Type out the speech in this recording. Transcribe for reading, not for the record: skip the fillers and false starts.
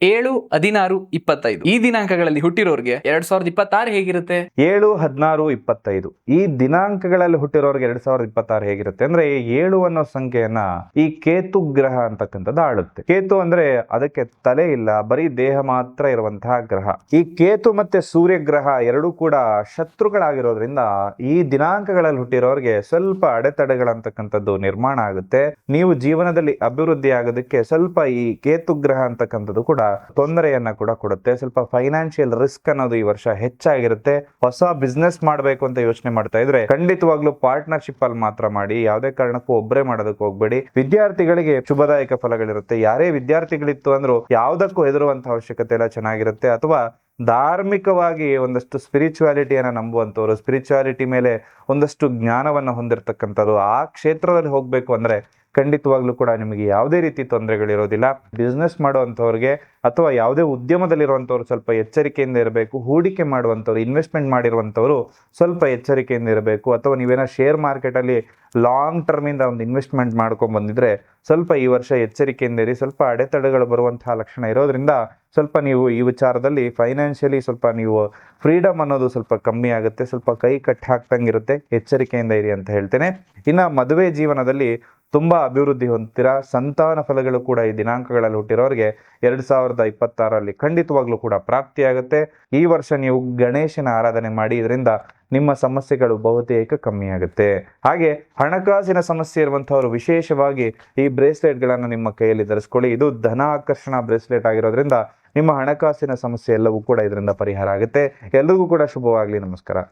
7-16-25 ಈ ದಿನಾಂಕಗಳಲ್ಲಿ ಹುಟ್ಟಿರೋರಿಗೆ 2026 ಹೇಗಿರುತ್ತೆ? 7-16-25 ಈ ದಿನಾಂಕಗಳಲ್ಲಿ ಹುಟ್ಟಿರೋರ್ಗೆ 2026 ಹೇಗಿರುತ್ತೆ ಅಂದ್ರೆ 7 ಅನ್ನೋ ಸಂಖ್ಯೆಯನ್ನ ಈ ಕೇತು ಗ್ರಹ ಅಂತಕ್ಕಂಥದ್ದು ಆಳುತ್ತೆ. ಕೇತು ಅಂದ್ರೆ ಅದಕ್ಕೆ ತಲೆ ಇಲ್ಲ, ಬರೀ ದೇಹ ಮಾತ್ರ ಇರುವಂತಹ ಗ್ರಹ. ಈ ಕೇತು ಮತ್ತೆ ಸೂರ್ಯ ಗ್ರಹ ಎರಡೂ ಕೂಡ ಶತ್ರುಗಳಾಗಿರೋದ್ರಿಂದ ಈ ದಿನಾಂಕಗಳಲ್ಲಿ ಹುಟ್ಟಿರೋರ್ಗೆ ಸ್ವಲ್ಪ ಅಡೆತಡೆಗಳಂತಕ್ಕಂಥದ್ದು ನಿರ್ಮಾಣ ಆಗುತ್ತೆ. ನೀವು ಜೀವನದಲ್ಲಿ ಅಭಿವೃದ್ಧಿ ಆಗೋದಕ್ಕೆ ಸ್ವಲ್ಪ ಈ ಕೇತು ಗ್ರಹ ಅಂತಕ್ಕಂಥದ್ದು ಕೂಡ ತೊಂದರೆಯನ್ನ ಕೂಡ ಕೊಡುತ್ತೆ. ಸ್ವಲ್ಪ ಫೈನಾನ್ಷಿಯಲ್ ರಿಸ್ಕ್ ಅನ್ನೋದು ಈ ವರ್ಷ ಹೆಚ್ಚಾಗಿರುತ್ತೆ. ಹೊಸ ಬಿಸ್ನೆಸ್ ಮಾಡಬೇಕು ಅಂತ ಯೋಚನೆ ಮಾಡ್ತಾ ಇದ್ರೆ ಖಂಡಿತವಾಗ್ಲೂ ಪಾರ್ಟ್ನರ್ಶಿಪ್ ಅಲ್ಲಿ ಮಾತ್ರ ಮಾಡಿ, ಯಾವುದೇ ಕಾರಣಕ್ಕೂ ಒಬ್ಬರೇ ಮಾಡೋದಕ್ಕೆ ಹೋಗ್ಬೇಡಿ. ವಿದ್ಯಾರ್ಥಿಗಳಿಗೆ ಶುಭದಾಯಕ ಫಲಗಳಿರುತ್ತೆ. ಯಾರೇ ವಿದ್ಯಾರ್ಥಿಗಳಿತ್ತು ಅಂದ್ರೂ ಯಾವುದಕ್ಕೂ ಹೆದರುವಂತ ಅವಶ್ಯಕತೆ ಇಲ್ಲ, ಚೆನ್ನಾಗಿರುತ್ತೆ. ಅಥವಾ ಧಾರ್ಮಿಕವಾಗಿ ಒಂದಷ್ಟು ಸ್ಪಿರಿಚುವಾಲಿಟಿಯನ್ನ ನಂಬುವಂತವ್ರು, ಸ್ಪಿರಿಚುವಾಲಿಟಿ ಮೇಲೆ ಒಂದಷ್ಟು ಜ್ಞಾನವನ್ನ ಹೊಂದಿರತಕ್ಕಂಥದ್ದು, ಆ ಕ್ಷೇತ್ರದಲ್ಲಿ ಹೋಗ್ಬೇಕು ಅಂದ್ರೆ ಖಂಡಿತವಾಗ್ಲೂ ಕೂಡ ನಿಮಗೆ ಯಾವುದೇ ರೀತಿ ತೊಂದರೆಗಳಿರೋದಿಲ್ಲ. ಬಿಸ್ನೆಸ್ ಮಾಡುವಂತವ್ರಿಗೆ ಅಥವಾ ಯಾವುದೇ ಉದ್ಯಮದಲ್ಲಿರುವಂತವ್ರು ಸ್ವಲ್ಪ ಎಚ್ಚರಿಕೆಯಿಂದ ಇರಬೇಕು. ಹೂಡಿಕೆ ಮಾಡುವಂತವ್ರು, ಇನ್ವೆಸ್ಟ್ಮೆಂಟ್ ಮಾಡಿರುವಂತವ್ರು ಸ್ವಲ್ಪ ಎಚ್ಚರಿಕೆಯಿಂದ ಇರಬೇಕು. ಅಥವಾ ನೀವೇನೋ ಶೇರ್ ಮಾರ್ಕೆಟ್ ಅಲ್ಲಿ ಲಾಂಗ್ ಟರ್ಮ್ ಇಂದ ಒಂದು ಇನ್ವೆಸ್ಟ್ಮೆಂಟ್ ಮಾಡ್ಕೊಂಡ್ ಬಂದಿದ್ರೆ ಸ್ವಲ್ಪ ಈ ವರ್ಷ ಎಚ್ಚರಿಕೆಯಿಂದ ಇರಿ. ಸ್ವಲ್ಪ ಅಡೆತಡೆಗಳು ಬರುವಂತಹ ಲಕ್ಷಣ ಇರೋದ್ರಿಂದ ಸ್ವಲ್ಪ ನೀವು ಈ ವಿಚಾರದಲ್ಲಿ ಫೈನಾನ್ಷಿಯಲಿ ಸ್ವಲ್ಪ ನೀವು ಫ್ರೀಡಮ್ ಅನ್ನೋದು ಸ್ವಲ್ಪ ಕಮ್ಮಿ ಆಗುತ್ತೆ. ಸ್ವಲ್ಪ ಕೈ ಕಟ್ಟಿ ಹಾಕ್ದಂಗಿರುತ್ತೆ. ಎಚ್ಚರಿಕೆಯಿಂದ ಇರಿ ಅಂತ ಹೇಳ್ತೇನೆ. ಇನ್ನ ಮದುವೆ ಜೀವನದಲ್ಲಿ ತುಂಬಾ ಅಭಿವೃದ್ಧಿ ಹೊಂದ್ತೀರಾ. ಸಂತಾನ ಫಲಗಳು ಕೂಡ ಈ ದಿನಾಂಕಗಳಲ್ಲಿ ಹುಟ್ಟಿರೋರಿಗೆ 2026 ಖಂಡಿತವಾಗ್ಲೂ ಕೂಡ ಪ್ರಾಪ್ತಿಯಾಗುತ್ತೆ. ಈ ವರ್ಷ ನೀವು ಗಣೇಶನ ಆರಾಧನೆ ಮಾಡಿ, ಇದರಿಂದ ನಿಮ್ಮ ಸಮಸ್ಯೆಗಳು ಬಹುತೇಕ ಕಮ್ಮಿ ಆಗುತ್ತೆ. ಹಾಗೆ ಹಣಕಾಸಿನ ಸಮಸ್ಯೆ ಇರುವಂತಹವರು ವಿಶೇಷವಾಗಿ ಈ ಬ್ರೇಸ್ಲೆಟ್ ಗಳನ್ನ ನಿಮ್ಮ ಕೈಯಲ್ಲಿ ಧರಿಸ್ಕೊಳ್ಳಿ. ಇದು ಧನ ಆಕರ್ಷಣಾ ಬ್ರೇಸ್ಲೆಟ್ ಆಗಿರೋದ್ರಿಂದ ನಿಮ್ಮ ಹಣಕಾಸಿನ ಸಮಸ್ಯೆ ಎಲ್ಲವೂ ಕೂಡ ಇದರಿಂದ ಪರಿಹಾರ ಆಗುತ್ತೆ. ಎಲ್ರಿಗೂ ಕೂಡ ಶುಭವಾಗ್ಲಿ. ನಮಸ್ಕಾರ.